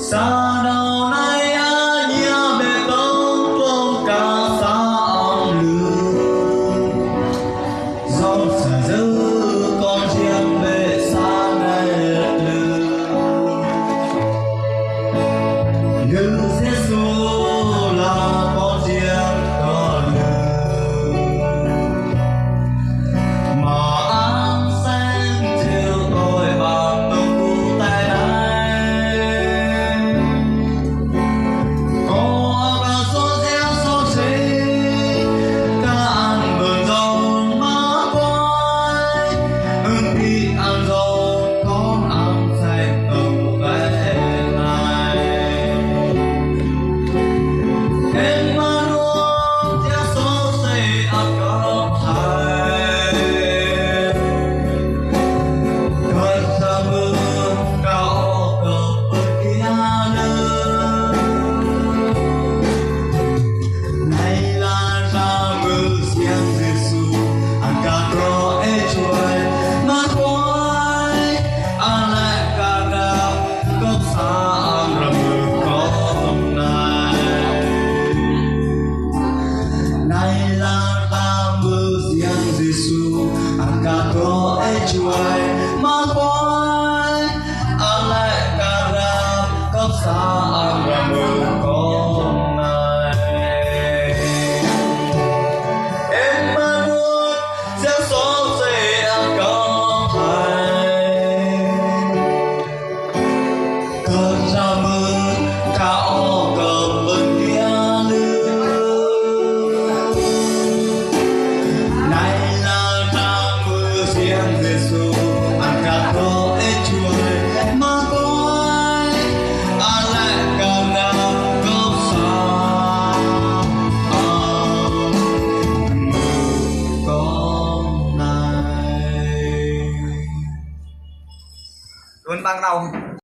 Xa đầu này nhà bê tông tôm cả xa ông lư dòng xa dư con chiêm bê xa này lư như Giêsu là con chiêm có lư mà ăn xanh chiều tôi bằng tung cụ tay này có cả số gieo số chế cả ăn bờn rồng má quay khi ăn rồng con ăn xanh tông về này em mà luôn theo số xây ăn có thai cơn xa mưa cao cờ bên kia nơi này là ra mưa riêng Giêsu ăn cả có ê chuối mà quay ăn lại cả đào gốc xa ăn ra mưa có hôm nay này là ra mưa riêng Giêsu ăn cả có ê chuối mà quay ăn lại cả đào gốc xa ăn ra mưa có hôm nay Emmanuel gieo số xây ăn có thai cơn ra mưa cao cờ bên kia lư này là ra mưa riêng Giêsu ăn cả có ê chuối mà quay ăn lại cả đào gốc xa con này luôn tăng đầu